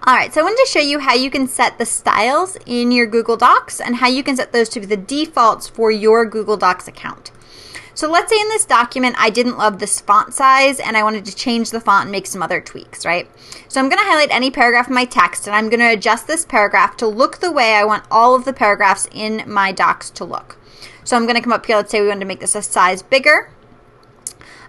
All right, so I wanted to show you how you can set the styles in your Google Docs and how you can set those to be the defaults for your Google Docs account. So let's say in this document, I didn't love this font size and I wanted to change the font and make some other tweaks, right? So I'm going to highlight any paragraph in my text and I'm going to adjust this paragraph to look the way I want all of the paragraphs in my docs to look. So I'm going to come up here, let's say we wanted to make this a size bigger.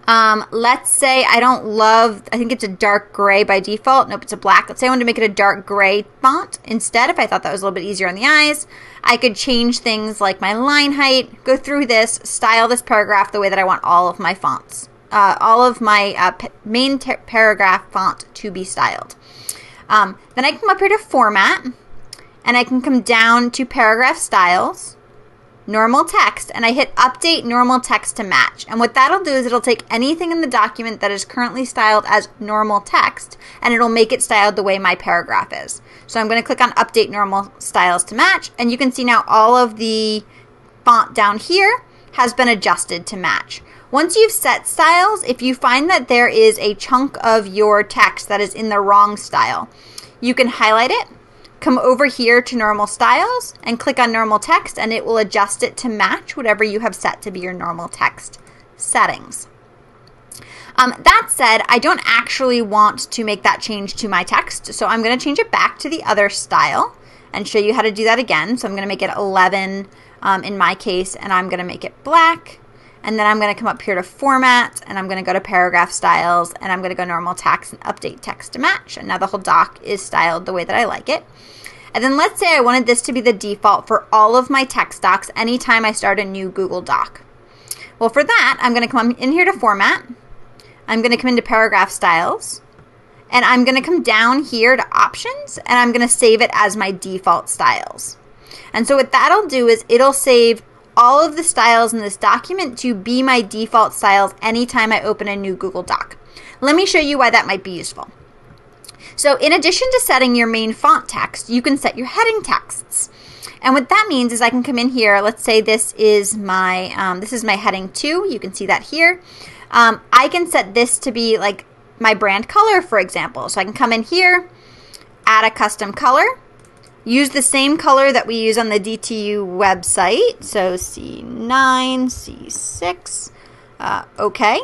Let's say I think it's a dark gray by default. Nope, it's a black. Let's say I wanted to make it a dark gray font instead. If I thought that was a little bit easier on the eyes, I could change things like my line height, go through this, style this paragraph the way that I want all of my fonts, all of my main paragraph font to be styled. Then I can come up here to format and I can come down to paragraph styles, normal text, and I hit update normal text to match. And what that'll do is it'll take anything in the document that is currently styled as normal text and it'll make it styled the way my paragraph is. So I'm going to click on update normal styles to match and you can see now all of the font down here has been adjusted to match. Once you've set styles, if you find that there is a chunk of your text that is in the wrong style, you can highlight it, come over here to normal styles and click on normal text and it will adjust it to match whatever you have set to be your normal text settings. That said, I don't actually want to make that change to my text, so I'm going to change it back to the other style and show you how to do that again. So I'm going to make it 11 in my case and I'm going to make it black. And then I'm going to come up here to format and I'm going to go to paragraph styles and I'm going to go normal text and update text to match. And now the whole doc is styled the way that I like it. And then let's say I wanted this to be the default for all of my text docs anytime I start a new Google Doc. Well, for that, I'm going to come in here to format. I'm going to come into paragraph styles and I'm going to come down here to options and I'm going to save it as my default styles. And so what that'll do is it'll save all of the styles in this document to be my default styles anytime I open a new Google Doc. Let me show you why that might be useful. So in addition to setting your main font text, you can set your heading texts. And what that means is I can come in here, let's say this is my heading 2, you can see that here. I can set this to be like my brand color, for example. So I can come in here, add a custom color, use the same color that we use on the DTU website, so C9, C6, okay.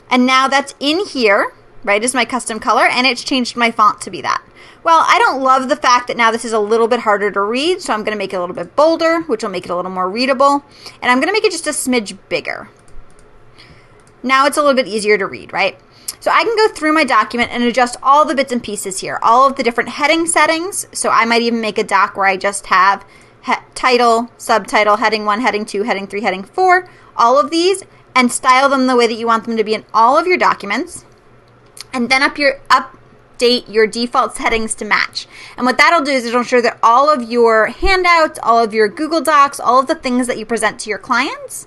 And now that's in here, right, is my custom color, and it's changed my font to be that. Well, I don't love the fact that now this is a little bit harder to read, so I'm going to make it a little bit bolder, which will make it a little more readable, and I'm going to make it just a smidge bigger. Now it's a little bit easier to read, right? So I can go through my document and adjust all the bits and pieces here, all of the different heading settings. So I might even make a doc where I just have title, subtitle, heading 1, heading 2, heading 3, heading 4, all of these, and style them the way that you want them to be in all of your documents. And then update your default settings to match. And what that'll do is it'll ensure that all of your handouts, all of your Google Docs, all of the things that you present to your clients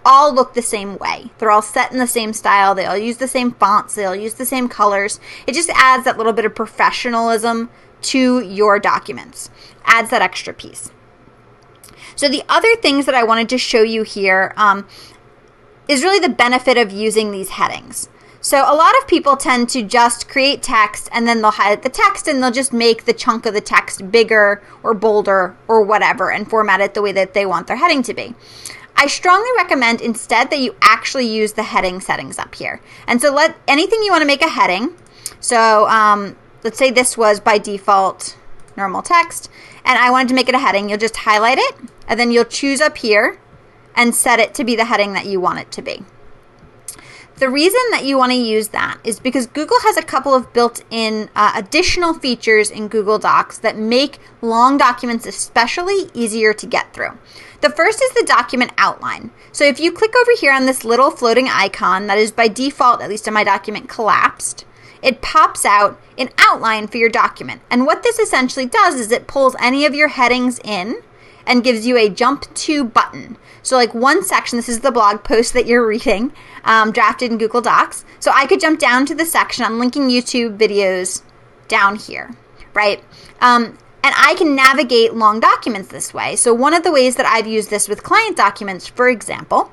all look the same way. They're all set in the same style. They all use the same fonts. They all use the same colors. It just adds that little bit of professionalism to your documents. Adds that extra piece. So the other things that I wanted to show you here is really the benefit of using these headings. So a lot of people tend to just create text and then they'll highlight the text and they'll just make the chunk of the text bigger or bolder or whatever and format it the way that they want their heading to be. I strongly recommend instead that you actually use the heading settings up here. And so anything you want to make a heading. So let's say this was by default normal text and I wanted to make it a heading. You'll just highlight it and then you'll choose up here and set it to be the heading that you want it to be. The reason that you want to use that is because Google has a couple of built-in additional features in Google Docs that make long documents especially easier to get through. The first is the document outline. So if you click over here on this little floating icon that is by default, at least in my document, collapsed, it pops out an outline for your document. And what this essentially does is it pulls any of your headings in and gives you a jump to button. So like one section, this is the blog post that you're reading, drafted in Google Docs. So I could jump down to the section, I'm linking YouTube videos down here, right? And I can navigate long documents this way. So one of the ways that I've used this with client documents, for example,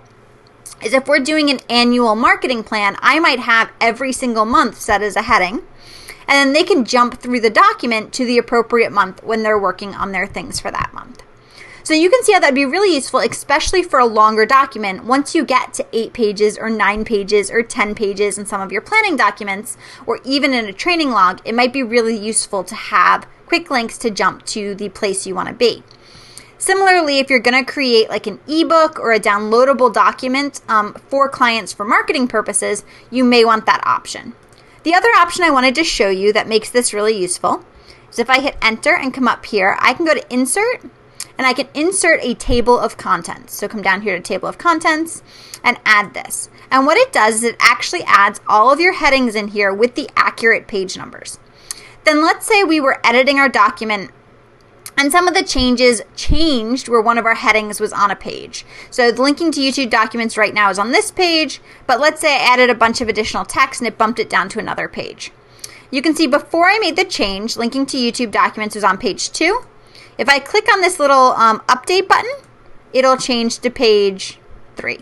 is if we're doing an annual marketing plan, I might have every single month set as a heading. And then they can jump through the document to the appropriate month when they're working on their things for that month. So you can see how that would be really useful, especially for a longer document. Once you get to 8 pages or 9 pages or 10 pages in some of your planning documents, or even in a training log, it might be really useful to have quick links to jump to the place you want to be. Similarly, if you're going to create like an ebook or a downloadable document for clients for marketing purposes, you may want that option. The other option I wanted to show you that makes this really useful is if I hit enter and come up here, I can go to insert and I can insert a table of contents. So come down here to table of contents and add this. And what it does is it actually adds all of your headings in here with the accurate page numbers. Then let's say we were editing our document and some of the changes changed where one of our headings was on a page. So the linking to YouTube documents right now is on this page, but let's say I added a bunch of additional text and it bumped it down to another page. You can see before I made the change, linking to YouTube documents was on page 2. If I click on this little update button, it'll change to page 3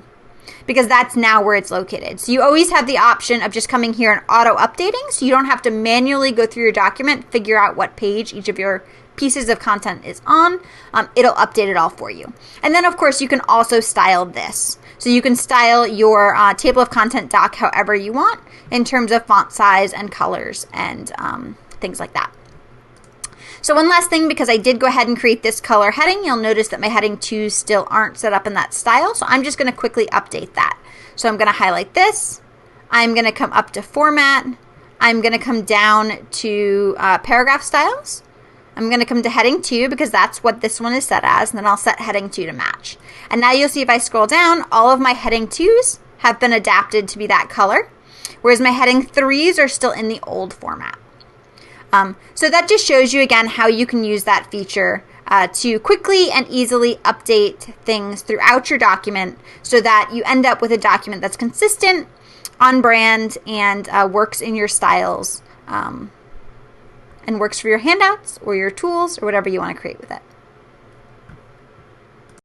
because that's now where it's located. So you always have the option of just coming here and auto updating, so you don't have to manually go through your document, figure out what page each of your pieces of content is on. It'll update it all for you. And then of course you can also style this. So you can style your table of content doc however you want in terms of font size and colors and things like that. So one last thing, because I did go ahead and create this color heading, you'll notice that my heading 2s still aren't set up in that style. So I'm just going to quickly update that. So I'm going to highlight this. I'm going to come up to format. I'm going to come down to paragraph styles. I'm going to come to heading 2 because that's what this one is set as, and then I'll set heading 2 to match. And now you'll see if I scroll down, all of my heading 2s have been adapted to be that color, whereas my heading 3s are still in the old format. So that just shows you again how you can use that feature to quickly and easily update things throughout your document so that you end up with a document that's consistent, on brand, and works in your styles and works for your handouts or your tools or whatever you want to create with it.